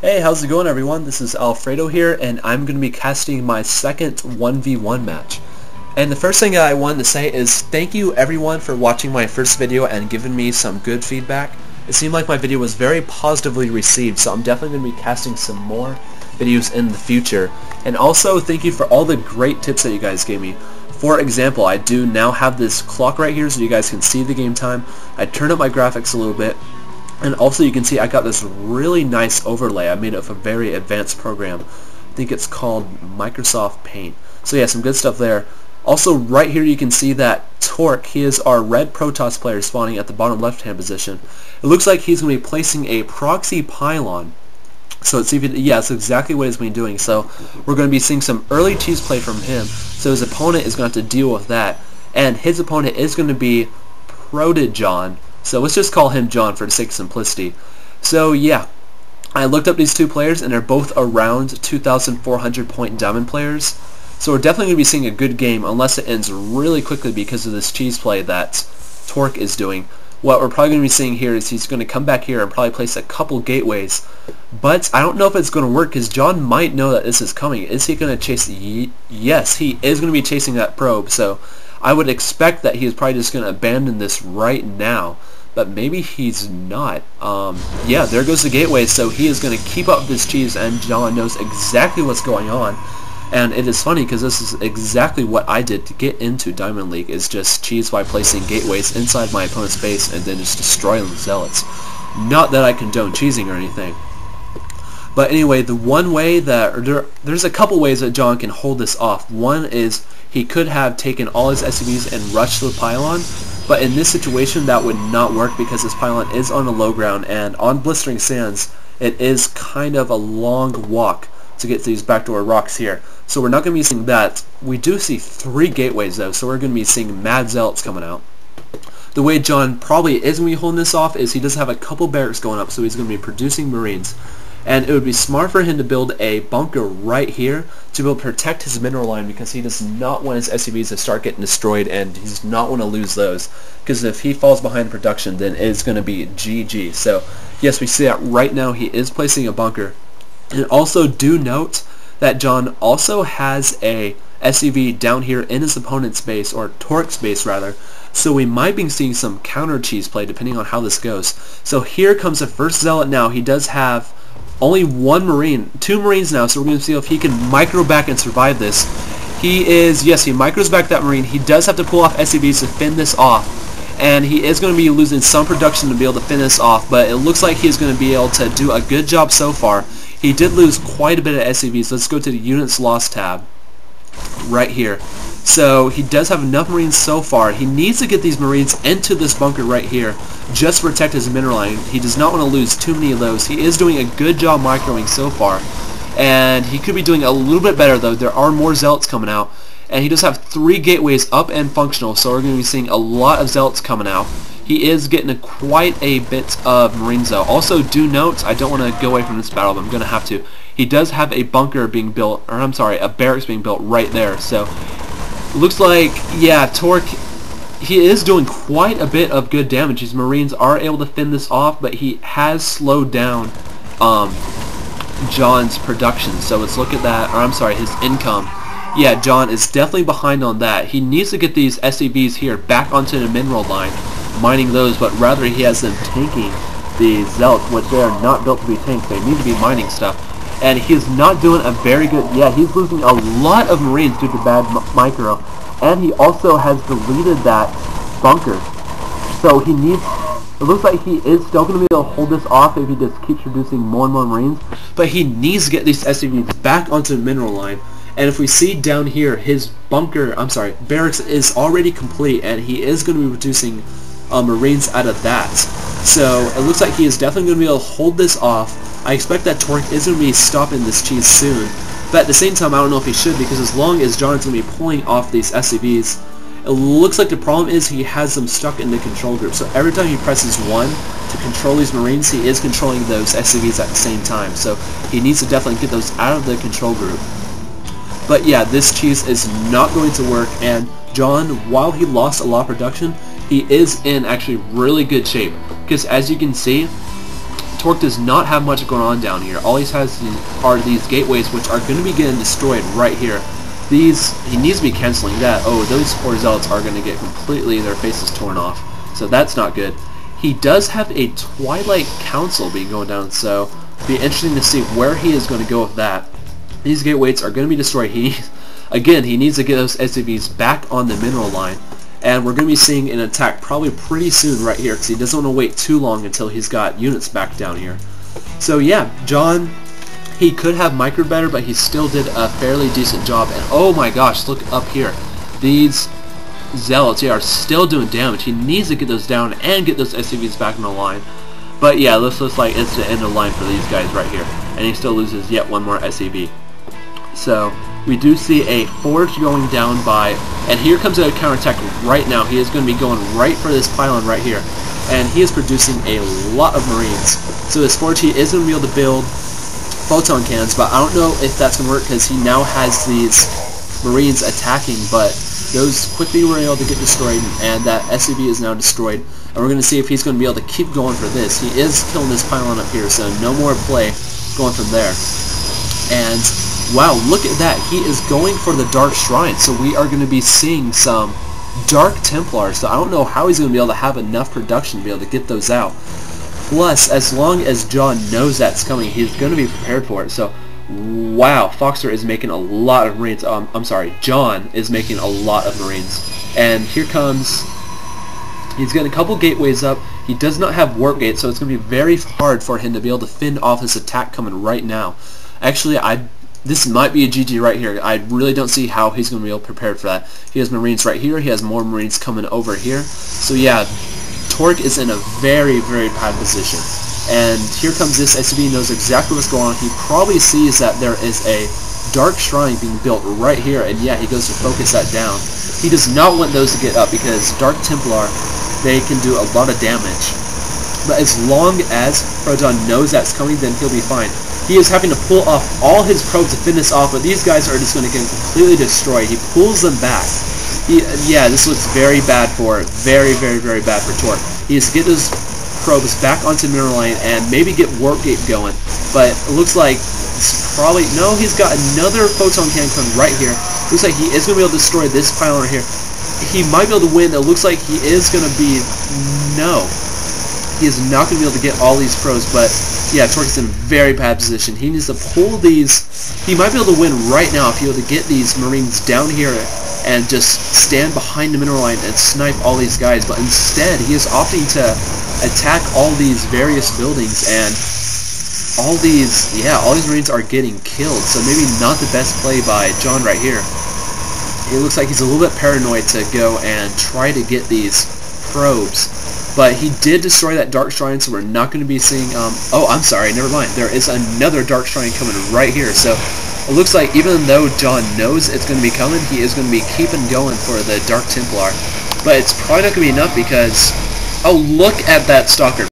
Hey, how's it going everyone? This is Alfredo here, and I'm going to be casting my second 1v1 match. And the first thing I wanted to say is thank you everyone for watching my first video and giving me some good feedback. It seemed like my video was very positively received, so I'm definitely going to be casting some more videos in the future. And also thank you for all the great tips that you guys gave me. For example, I do now have this clock right here so you guys can see the game time. I turned up my graphics a little bit. And also you can see I got this really nice overlay. I made it with a very advanced program. I think it's called Microsoft Paint. So yeah, some good stuff there. Also right here you can see that ToRqC, he is our red ProTiJoHN player spawning at the bottom left hand position. It looks like he's going to be placing a proxy pylon. So it's even, yeah, it's exactly what he's been doing. So we're going to be seeing some early cheese play from him. So his opponent is going to have to deal with that. And his opponent is going to be ProTiJoHN. So let's just call him John for the sake of simplicity. So yeah, I looked up these two players and they're both around 2,400 point diamond players. So we're definitely going to be seeing a good game unless it ends really quickly because of this cheese play that ToRqC is doing. What we're probably going to be seeing here is he's going to come back here and probably place a couple gateways. But I don't know if it's going to work because John might know that this is coming. Is he going to chase? Yes, he is going to be chasing that probe. So I would expect that he is probably just going to abandon this right now. But maybe he's not. Yeah, there goes the gateway, so he is going to keep up this cheese, and John knows exactly what's going on. And it is funny because this is exactly what I did to get into Diamond League, is just cheese by placing gateways inside my opponent's base and then just destroying the zealots. Not that I condone cheesing or anything. But anyway, the one way that, there's a couple ways that John can hold this off. One is he could have taken all his SCVs and rushed the pylon, but in this situation that would not work because this pylon is on a low ground, and on blistering sands it is kind of a long walk to get to these backdoor rocks here. So we're not going to be seeing that. We do see 3 gateways though, so we're going to be seeing mad zealots coming out. The way John probably is going to be holding this off is he does have a couple barracks going up, so he's going to be producing marines. And it would be smart for him to build a bunker right here to be able to protect his mineral line, because he does not want his SCVs to start getting destroyed, and he does not want to lose those, because if he falls behind production then it's going to be GG. So yes, we see that right now he is placing a bunker. And also do note that John also has a SCV down here in his opponent's base, or ToRqC's base rather, so we might be seeing some counter cheese play depending on how this goes. So here comes the first zealot now. He does have only 1 marine, 2 marines now, so we're going to see if he can micro back and survive this. He is, yes, he micros back that marine. He does have to pull off SCVs to fend this off, and he is going to be losing some production to be able to fend this off, but it looks like he's going to be able to do a good job so far. He did lose quite a bit of SCVs. Let's go to the units lost tab right here. So he does have enough marines so far. He needs to get these marines into this bunker right here just to protect his mineral line. He does not want to lose too many of those. He is doing a good job microing so far, and he could be doing a little bit better though. There are more zealots coming out, and he does have 3 gateways up and functional, so we're going to be seeing a lot of zealots coming out. He is getting quite a bit of marines though. Also do note, I don't want to go away from this battle, but I'm going to have to. He does have a bunker being built, or I'm sorry, a barracks being built right there. So it looks like, yeah, ToRqC, he is doing quite a bit of good damage. His marines are able to fend this off, but he has slowed down John's production. So let's look at that, or I'm sorry, his income. Yeah, John is definitely behind on that. He needs to get these SCVs here back onto the mineral line, mining those, but rather he has them tanking the zealots, which they are not built to be tanked. They need to be mining stuff. And he's not doing a very good, yeah, he's losing a lot of marines due to bad micro. And he also has deleted that bunker. So he needs, it looks like he is still going to be able to hold this off if he just keeps producing more and more marines. But he needs to get these SCVs back onto the mineral line. And if we see down here, his bunker, I'm sorry, barracks is already complete, and he is going to be producing marines out of that. So it looks like he is definitely going to be able to hold this off. I expect that ToRqC is going to be stopping this cheese soon, but at the same time I don't know if he should, because as long as John's going to be pulling off these SCVs, it looks like the problem is he has them stuck in the control group. So every time he presses 1 to control these marines, he is controlling those SCVs at the same time. So he needs to definitely get those out of the control group. But yeah, this cheese is not going to work, and John, while he lost a lot of production, he is in actually really good shape, because as you can see, ToRqC does not have much going on down here. All he has are these gateways, which are going to be getting destroyed right here. He needs to be canceling that. Oh, those poor zealots are going to get completely their faces torn off. So that's not good. He does have a Twilight Council being going down, so it'll be interesting to see where he is going to go with that. These gateways are going to be destroyed. Again, he needs to get those SCVs back on the mineral line. And we're going to be seeing an attack probably pretty soon right here, because he doesn't want to wait too long until he's got units back down here. So yeah, John, he could have microed better, but he still did a fairly decent job. And oh my gosh, look up here. These zealots are still doing damage. He needs to get those down and get those SCVs back in the line. But yeah, this looks like it's the end of the line for these guys right here. And he still loses yet one more SCV. So we do see a forge going down by, and here comes a counterattack right now. He is going to be going right for this pylon right here, and he is producing a lot of Marines. So this forge, he is going to be able to build photon cannons, but I don't know if that's going to work because he now has these Marines attacking, but those quickly were able to get destroyed, and that SCV is now destroyed. And we're going to see if he's going to be able to keep going for this. He is killing this pylon up here, so no more play going from there. And wow, look at that. He is going for the Dark Shrine, so we are going to be seeing some Dark Templars. So I don't know how he's going to be able to have enough production to be able to get those out. Plus, as long as John knows that's coming, he's going to be prepared for it. So, wow, Foxer is making a lot of Marines. I'm sorry, John is making a lot of Marines. And here comes, he's getting a couple gateways up. He does not have warp gates, so it's going to be very hard for him to be able to fend off this attack coming right now. Actually, this might be a GG right here. I really don't see how he's going to be able to prepare for that. He has Marines right here. He has more Marines coming over here. So yeah, ToRqC is in a very, very bad position. And here comes this SCV, knows exactly what's going on. He probably sees that there is a Dark Shrine being built right here, and yeah, he goes to focus that down. He does not want those to get up because Dark Templar, they can do a lot of damage. But as long as ProTiJoHN knows that's coming, then he'll be fine. He is having to pull off all his probes to finish off, but these guys are just going to get completely destroyed. He pulls them back. Yeah, this looks very bad for, very, very, very bad for ToRqC. He has to get those probes back onto mineral line and maybe get warp gate going. But it looks like it's probably, no, he's got another photon cannon coming right here. Looks like he is going to be able to destroy this pylon right here. He might be able to win. It looks like he is going to be, no. He is not going to be able to get all these pros, but yeah, ToRqC is in a very bad position. He needs to pull these. He might be able to win right now if he able to get these Marines down here and just stand behind the mineral line and snipe all these guys, but instead he is opting to attack all these various buildings, and all these Marines are getting killed, so maybe not the best play by John right here. It looks like he's a little bit paranoid to go and try to get these probes. But he did destroy that Dark Shrine, so we're not going to be seeing, oh, I'm sorry, never mind. There is another Dark Shrine coming right here. So it looks like even though John knows it's going to be coming, he is going to be keeping going for the Dark Templar. But it's probably not going to be enough because, oh, look at that Stalker.